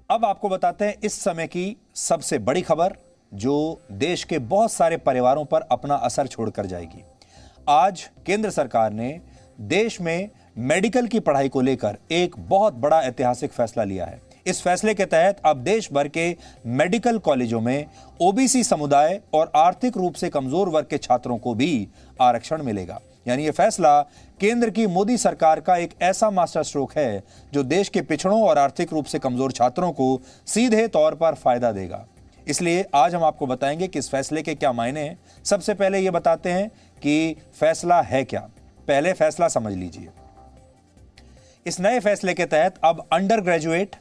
अब आपको बताते हैं इस समय की सबसे बड़ी खबर जो देश के बहुत सारे परिवारों पर अपना असर छोड़कर जाएगी। आज केंद्र सरकार ने देश में मेडिकल की पढ़ाई को लेकर एक बहुत बड़ा ऐतिहासिक फैसला लिया है। इस फैसले के तहत अब देश भर के मेडिकल कॉलेजों में ओबीसी समुदाय और आर्थिक रूप से कमजोर वर्ग के छात्रों को भी आरक्षण मिलेगा। यानी यह फैसला केंद्र की मोदी सरकार का एक ऐसा मास्टर स्ट्रोक है जो देश के पिछड़ों और आर्थिक रूप से कमजोर छात्रों को सीधे तौर पर फायदा देगा। इसलिए आज हम आपको बताएंगे कि इस फैसले के क्या मायने हैं। सबसे पहले यह बताते हैं कि फैसला है क्या। पहले फैसला समझ लीजिए। इस नए फैसले के तहत अब अंडर ग्रेजुएट,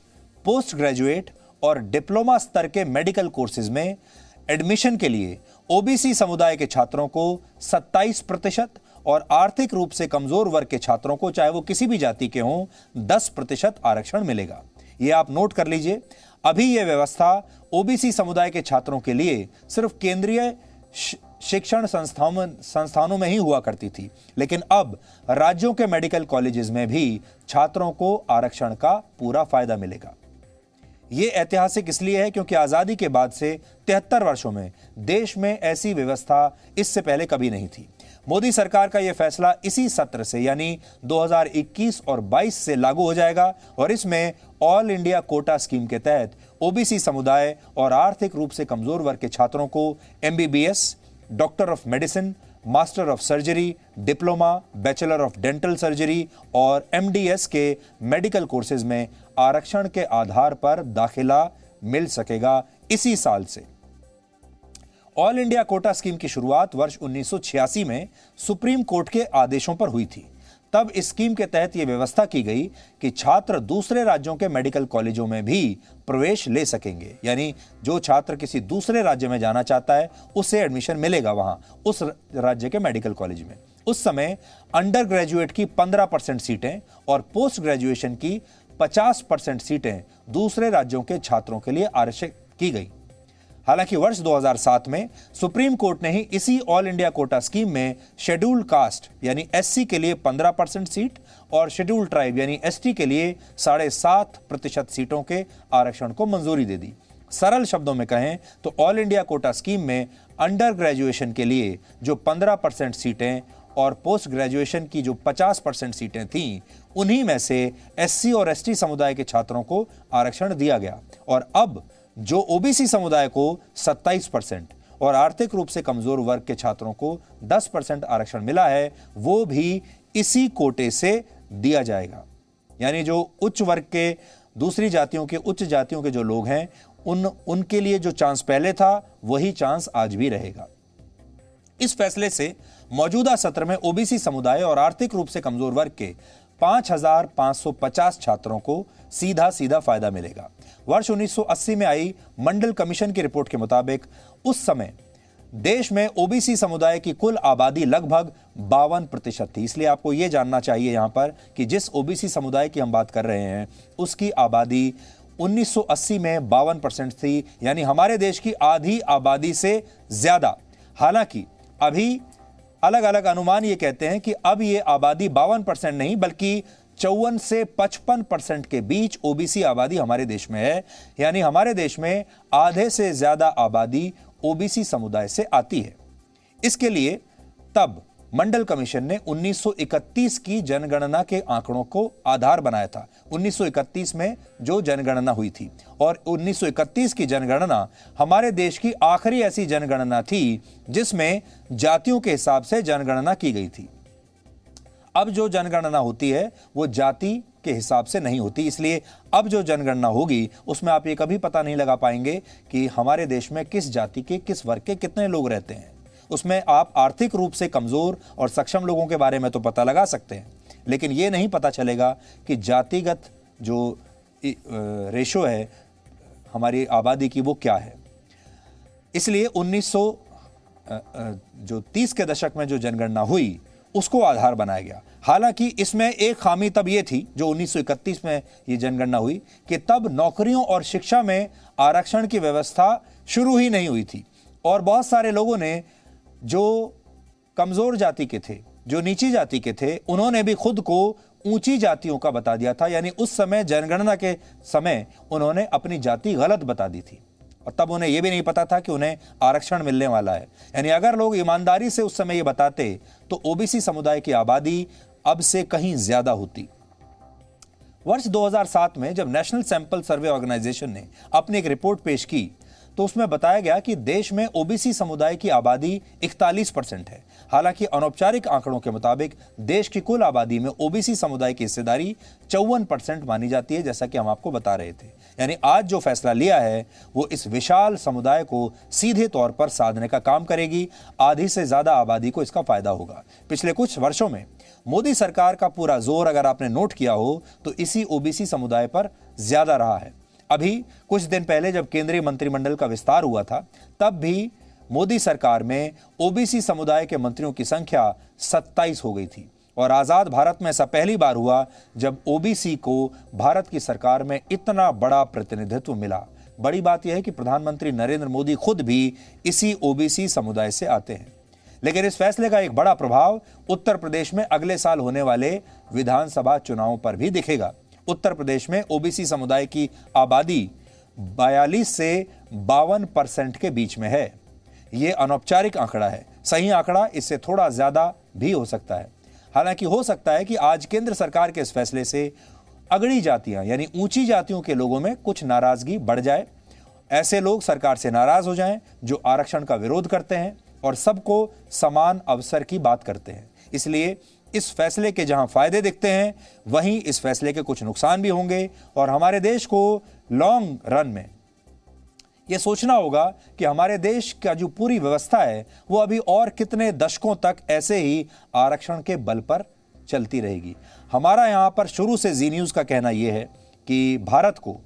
पोस्ट ग्रेजुएट और डिप्लोमा स्तर के मेडिकल कोर्सेज में एडमिशन के लिए ओबीसी समुदाय के छात्रों को 27% और आर्थिक रूप से कमजोर वर्ग के छात्रों को, चाहे वो किसी भी जाति के हों, 10% आरक्षण मिलेगा। यह आप नोट कर लीजिए। अभी यह व्यवस्था ओबीसी समुदाय के छात्रों के लिए सिर्फ केंद्रीय शिक्षण संस्थानों में ही हुआ करती थी, लेकिन अब राज्यों के मेडिकल कॉलेजेस में भी छात्रों को आरक्षण का पूरा फायदा मिलेगा। यह ऐतिहासिक इसलिए है क्योंकि आजादी के बाद से 73 वर्षों में देश में ऐसी व्यवस्था इससे पहले कभी नहीं थी। मोदी सरकार का यह फैसला इसी सत्र से यानी 2021 और 22 से लागू हो जाएगा और इसमें ऑल इंडिया कोटा स्कीम के तहत ओबीसी समुदाय और आर्थिक रूप से कमजोर वर्ग के छात्रों को MBBS, doctor of medicine, master of surgery, diploma, bachelor of dental surgery और एमडीएस के मेडिकल कोर्सेज में आरक्षण के आधार पर दाखिला मिल सकेगा इसी साल से। ऑल इंडिया कोटा स्कीम की शुरुआत वर्ष 1986 में सुप्रीम कोर्ट के आदेशों पर हुई थी। तब इस स्कीम के तहत यह व्यवस्था की गई कि छात्र दूसरे राज्यों के मेडिकल कॉलेजों में भी प्रवेश ले सकेंगे। यानी जो छात्र किसी दूसरे राज्य में जाना चाहता है उसे एडमिशन मिलेगा वहां उस राज्य के मेडिकल कॉलेज में। उस समय अंडर ग्रेजुएट की 15% सीटें और पोस्ट ग्रेजुएशन की 50% सीटें दूसरे राज्यों के छात्रों के लिए आरक्षित की गई। हालांकि वर्ष 2007 में सुप्रीम कोर्ट ने ही इसी ऑल इंडिया कोटा स्कीम में शेड्यूल्ड कास्ट यानी एससी के लिए 15% सीट और शेड्यूल्ड ट्राइब यानी एसटी के लिए 7.5% सीटों के आरक्षण को मंजूरी दे दी। सरल शब्दों में कहें तो ऑल इंडिया कोटा स्कीम में अंडर ग्रेजुएशन के लिए जो 15% सीटें और पोस्ट ग्रेजुएशन की जो 50% सीटें थीं, उन्हीं में से एससी और एसटी समुदाय के छात्रों को आरक्षण दिया गया। और अब जो ओबीसी समुदाय को 27% और आर्थिक रूप से कमजोर वर्ग के छात्रों को 10% आरक्षण मिला है, वो भी इसी कोटे से दिया जाएगा। यानी जो उच्च वर्ग के दूसरी जातियों के उच्च जातियों के जो लोग हैं उनके लिए जो चांस पहले था वही चांस आज भी रहेगा। इस फैसले से मौजूदा सत्र में ओबीसी समुदाय और आर्थिक रूप से कमजोर वर्ग के 5,550 छात्रों को सीधा फायदा मिलेगा। वर्ष 1980 में आई मंडल कमीशन की रिपोर्ट के मुताबिक उस समय देश में ओबीसी समुदाय की कुल आबादी लगभग 52% थी। इसलिए आपको यह जानना चाहिए यहां पर कि जिस ओबीसी समुदाय की हम बात कर रहे हैं उसकी आबादी 1980 में 52% थी, यानी हमारे देश की आधी आबादी से ज्यादा। हालांकि अभी अलग अलग अनुमान ये कहते हैं कि अब ये आबादी 52% नहीं बल्कि 54 से 55% के बीच ओबीसी आबादी हमारे देश में है। यानी हमारे देश में आधे से ज्यादा आबादी ओबीसी समुदाय से आती है। इसके लिए तब मंडल कमीशन ने 1931 की जनगणना के आंकड़ों को आधार बनाया था। 1931 में जो जनगणना हुई थी और 1931 की जनगणना हमारे देश की आखिरी ऐसी जनगणना थी जिसमें जातियों के हिसाब से जनगणना की गई थी। अब जो जनगणना होती है वो जाति के हिसाब से नहीं होती, इसलिए अब जो जनगणना होगी उसमें आप ये कभी पता नहीं लगा पाएंगे कि हमारे देश में किस जाति के किस वर्ग के कितने लोग रहते हैं। उसमें आप आर्थिक रूप से कमजोर और सक्षम लोगों के बारे में तो पता लगा सकते हैं, लेकिन यह नहीं पता चलेगा कि जातिगत जो रेशो है हमारी आबादी की वो क्या है। इसलिए 1930 के दशक में जो जनगणना हुई उसको आधार बनाया गया। हालांकि इसमें एक खामी तब यह थी जो 1931 में यह जनगणना हुई कि तब नौकरियों और शिक्षा में आरक्षण की व्यवस्था शुरू ही नहीं हुई थी और बहुत सारे लोगों ने जो कमजोर जाति के थे, जो नीची जाति के थे, उन्होंने भी खुद को ऊंची जातियों का बता दिया था। यानी उस समय जनगणना के समय उन्होंने अपनी जाति गलत बता दी थी और तब उन्हें यह भी नहीं पता था कि उन्हें आरक्षण मिलने वाला है। यानी अगर लोग ईमानदारी से उस समय ये बताते तो ओबीसी समुदाय की आबादी अब से कहीं ज्यादा होती। वर्ष 2007 में जब नेशनल सैंपल सर्वे ऑर्गेनाइजेशन ने अपनी एक रिपोर्ट पेश की तो उसमें बताया गया कि देश में ओबीसी समुदाय की आबादी 41% है। हालांकि अनौपचारिक आंकड़ों के मुताबिक देश की कुल आबादी में ओबीसी समुदाय की हिस्सेदारी 54% मानी जाती है, जैसा कि हम आपको बता रहे थे। यानी आज जो फैसला लिया है वो इस विशाल समुदाय को सीधे तौर पर साधने का काम करेगी। आधी से ज्यादा आबादी को इसका फायदा होगा। पिछले कुछ वर्षों में मोदी सरकार का पूरा जोर अगर आपने नोट किया हो तो इसी ओबीसी समुदाय पर ज्यादा रहा है। अभी कुछ दिन पहले जब केंद्रीय मंत्रिमंडल का विस्तार हुआ था तब भी मोदी सरकार में ओबीसी समुदाय के मंत्रियों की संख्या 27 हो गई थी और आजाद भारत में ऐसा पहली बार हुआ जब ओबीसी को भारत की सरकार में इतना बड़ा प्रतिनिधित्व मिला। बड़ी बात यह है कि प्रधानमंत्री नरेंद्र मोदी खुद भी इसी ओबीसी समुदाय से आते हैं। लेकिन इस फैसले का एक बड़ा प्रभाव उत्तर प्रदेश में अगले साल होने वाले विधानसभा चुनावों पर भी दिखेगा। उत्तर प्रदेश में ओबीसी समुदाय की आबादी 42 से 52% के बीच में है। यह अनौपचारिक आंकड़ा है, सही आंकड़ा इससे थोड़ा ज्यादा भी हो सकता है। हालांकि हो सकता है कि आज केंद्र सरकार के इस फैसले से अगड़ी जातियां यानी ऊंची जातियों के लोगों में कुछ नाराजगी बढ़ जाए। ऐसे लोग सरकार से नाराज हो जाएं जो आरक्षण का विरोध करते हैं और सबको समान अवसर की बात करते हैं। इसलिए इस फैसले के जहां फायदे दिखते हैं वहीं इस फैसले के कुछ नुकसान भी होंगे और हमारे देश को लॉन्ग रन में यह सोचना होगा कि हमारे देश का जो पूरी व्यवस्था है वो अभी और कितने दशकों तक ऐसे ही आरक्षण के बल पर चलती रहेगी। हमारा यहां पर शुरू से जी न्यूज़ का कहना यह है कि भारत को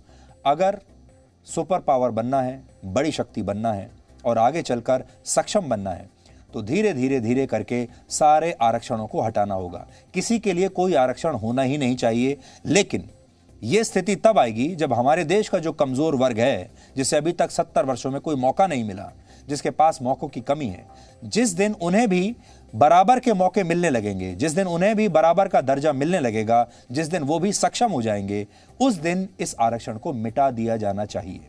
अगर सुपर पावर बनना है, बड़ी शक्ति बनना है और आगे चलकर सक्षम बनना है तो धीरे धीरे धीरे करके सारे आरक्षणों को हटाना होगा। किसी के लिए कोई आरक्षण होना ही नहीं चाहिए। लेकिन यह स्थिति तब आएगी जब हमारे देश का जो कमजोर वर्ग है, जिसे अभी तक 70 वर्षों में कोई मौका नहीं मिला, जिसके पास मौकों की कमी है, जिस दिन उन्हें भी बराबर के मौके मिलने लगेंगे, जिस दिन उन्हें भी बराबर का दर्जा मिलने लगेगा, जिस दिन वो भी सक्षम हो जाएंगे, उस दिन इस आरक्षण को मिटा दिया जाना चाहिए।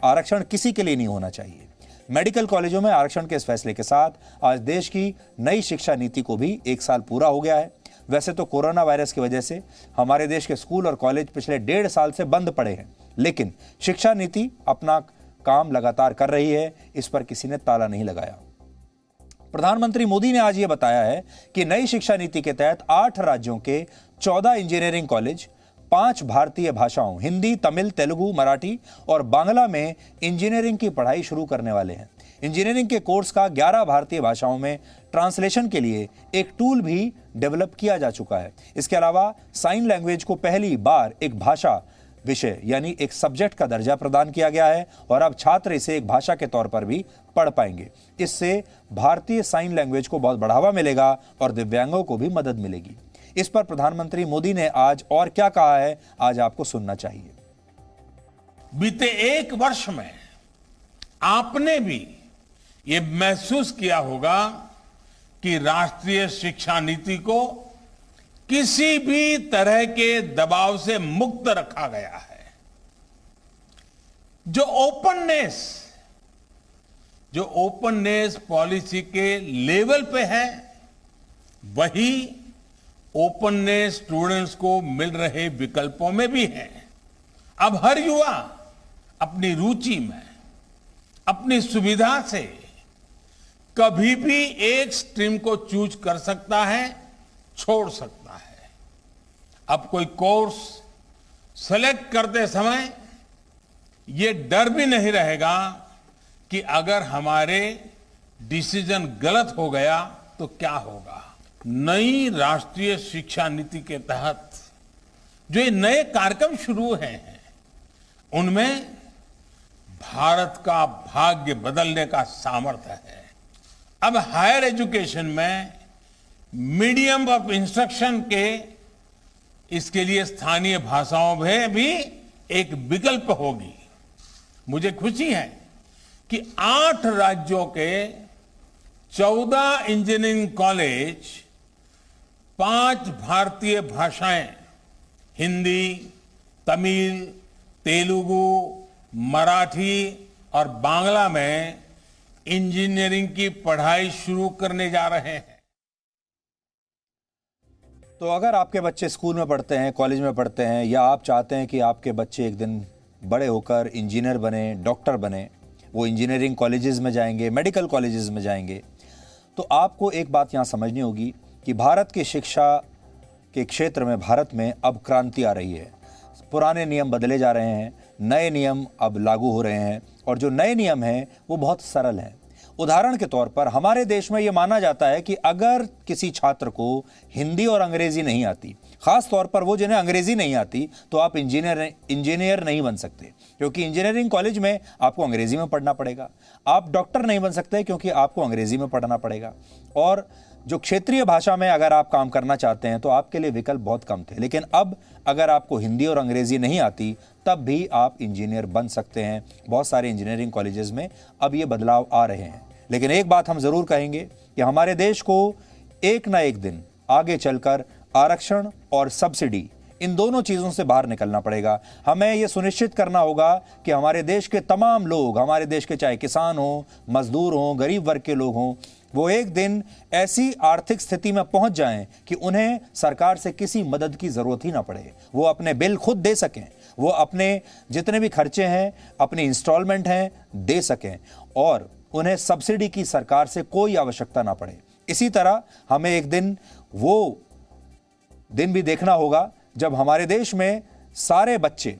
आरक्षण किसी के लिए नहीं होना चाहिए। मेडिकल कॉलेजों में आरक्षण के इस फैसले के साथ आज देश की नई शिक्षा नीति को भी 1 साल पूरा हो गया है। वैसे तो कोरोना वायरस की वजह से हमारे देश के स्कूल और कॉलेज पिछले 1.5 साल से बंद पड़े हैं, लेकिन शिक्षा नीति अपना काम लगातार कर रही है। इस पर किसी ने ताला नहीं लगाया। प्रधानमंत्री मोदी ने आज यह बताया है कि नई शिक्षा नीति के तहत 8 राज्यों के 14 इंजीनियरिंग कॉलेज 5 भारतीय भाषाओं हिंदी, तमिल, तेलुगु, मराठी और बांग्ला में इंजीनियरिंग की पढ़ाई शुरू करने वाले हैं। इंजीनियरिंग के कोर्स का 11 भारतीय भाषाओं में ट्रांसलेशन के लिए एक टूल भी डेवलप किया जा चुका है। इसके अलावा साइन लैंग्वेज को पहली बार एक भाषा विषय यानी एक सब्जेक्ट का दर्जा प्रदान किया गया है और अब छात्र इसे एक भाषा के तौर पर भी पढ़ पाएंगे। इससे भारतीय साइन लैंग्वेज को बहुत बढ़ावा मिलेगा और दिव्यांगों को भी मदद मिलेगी। इस पर प्रधानमंत्री मोदी ने आज और क्या कहा है, आज आपको सुनना चाहिए। बीते 1 वर्ष में आपने भी ये महसूस किया होगा कि राष्ट्रीय शिक्षा नीति को किसी भी तरह के दबाव से मुक्त रखा गया है। जो ओपननेस पॉलिसी के लेवल पे है, वही ओपननेस स्टूडेंट्स को मिल रहे विकल्पों में भी है। अब हर युवा अपनी रुचि में, अपनी सुविधा से कभी भी एक स्ट्रीम को चूज कर सकता है, छोड़ सकता है। अब कोई कोर्स सेलेक्ट करते समय ये डर भी नहीं रहेगा कि अगर हमारे डिसीजन गलत हो गया तो क्या होगा। नई राष्ट्रीय शिक्षा नीति के तहत जो ये नए कार्यक्रम शुरू हुए हैं, उनमें भारत का भाग्य बदलने का सामर्थ्य है। अब हायर एजुकेशन में मीडियम ऑफ इंस्ट्रक्शन के इसके लिए स्थानीय भाषाओं में भी एक विकल्प होगी। मुझे खुशी है कि 8 राज्यों के 14 इंजीनियरिंग कॉलेज 5 भारतीय भाषाएं हिंदी, तमिल, तेलुगु, मराठी और बांग्ला में इंजीनियरिंग की पढ़ाई शुरू करने जा रहे हैं। तो अगर आपके बच्चे स्कूल में पढ़ते हैं, कॉलेज में पढ़ते हैं, या आप चाहते हैं कि आपके बच्चे एक दिन बड़े होकर इंजीनियर बने, डॉक्टर बने, वो इंजीनियरिंग कॉलेजेस में जाएंगे, मेडिकल कॉलेजेस में जाएंगे, तो आपको एक बात यहाँ समझनी होगी कि भारत की शिक्षा के क्षेत्र में, भारत में अब क्रांति आ रही है। पुराने नियम बदले जा रहे हैं, नए नियम अब लागू हो रहे हैं, और जो नए नियम हैं वो बहुत सरल हैं। उदाहरण के तौर पर हमारे देश में ये माना जाता है कि अगर किसी छात्र को हिंदी और अंग्रेजी नहीं आती, खास तौर पर वो जिन्हें अंग्रेजी नहीं आती, तो आप इंजीनियर नहीं बन सकते, क्योंकि इंजीनियरिंग कॉलेज में आपको अंग्रेजी में पढ़ना पड़ेगा। आप डॉक्टर नहीं बन सकते क्योंकि आपको अंग्रेजी में पढ़ना पड़ेगा। और जो क्षेत्रीय भाषा में अगर आप काम करना चाहते हैं तो आपके लिए विकल्प बहुत कम थे, लेकिन अब अगर आपको हिंदी और अंग्रेजी नहीं आती तब भी आप इंजीनियर बन सकते हैं। बहुत सारे इंजीनियरिंग कॉलेजेस में अब ये बदलाव आ रहे हैं। लेकिन एक बात हम जरूर कहेंगे कि हमारे देश को एक ना एक दिन आगे चलकर आरक्षण और सब्सिडी, इन दोनों चीजों से बाहर निकलना पड़ेगा। हमें यह सुनिश्चित करना होगा कि हमारे देश के तमाम लोग, हमारे देश के चाहे किसान हो, मजदूर हो, गरीब वर्ग के लोग हों, वो एक दिन ऐसी आर्थिक स्थिति में पहुंच जाएं कि उन्हें सरकार से किसी मदद की जरूरत ही ना पड़े। वो अपने बिल खुद दे सकें, वो अपने जितने भी खर्चे हैं, अपनी इंस्टॉलमेंट हैं, दे सकें, और उन्हें सब्सिडी की सरकार से कोई आवश्यकता ना पड़े। इसी तरह हमें एक दिन वो दिन भी देखना होगा जब हमारे देश में सारे बच्चे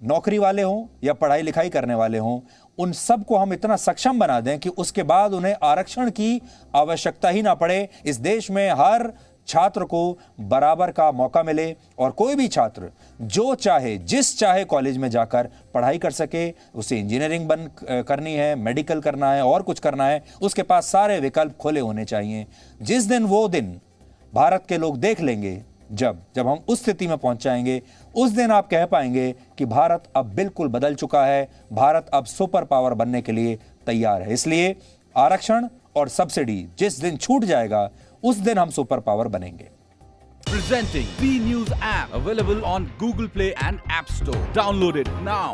नौकरी वाले हों या पढ़ाई लिखाई करने वाले हों, उन सबको हम इतना सक्षम बना दें कि उसके बाद उन्हें आरक्षण की आवश्यकता ही ना पड़े। इस देश में हर छात्र को बराबर का मौका मिले और कोई भी छात्र जो चाहे, जिस चाहे कॉलेज में जाकर पढ़ाई कर सके। उसे इंजीनियरिंग करनी है, मेडिकल करना है, और कुछ करना है, उसके पास सारे विकल्प खुले होने चाहिए। जिस दिन वो दिन भारत के लोग देख लेंगे, जब हम उस स्थिति में पहुंच जाएंगे, उस दिन आप कह पाएंगे कि भारत अब बिल्कुल बदल चुका है, भारत अब सुपर पावर बनने के लिए तैयार है। इसलिए आरक्षण और सब्सिडी जिस दिन छूट जाएगा, उस दिन हम सुपर पावर बनेंगे। Presenting B News app, available on Google Play and App Store. Download it now.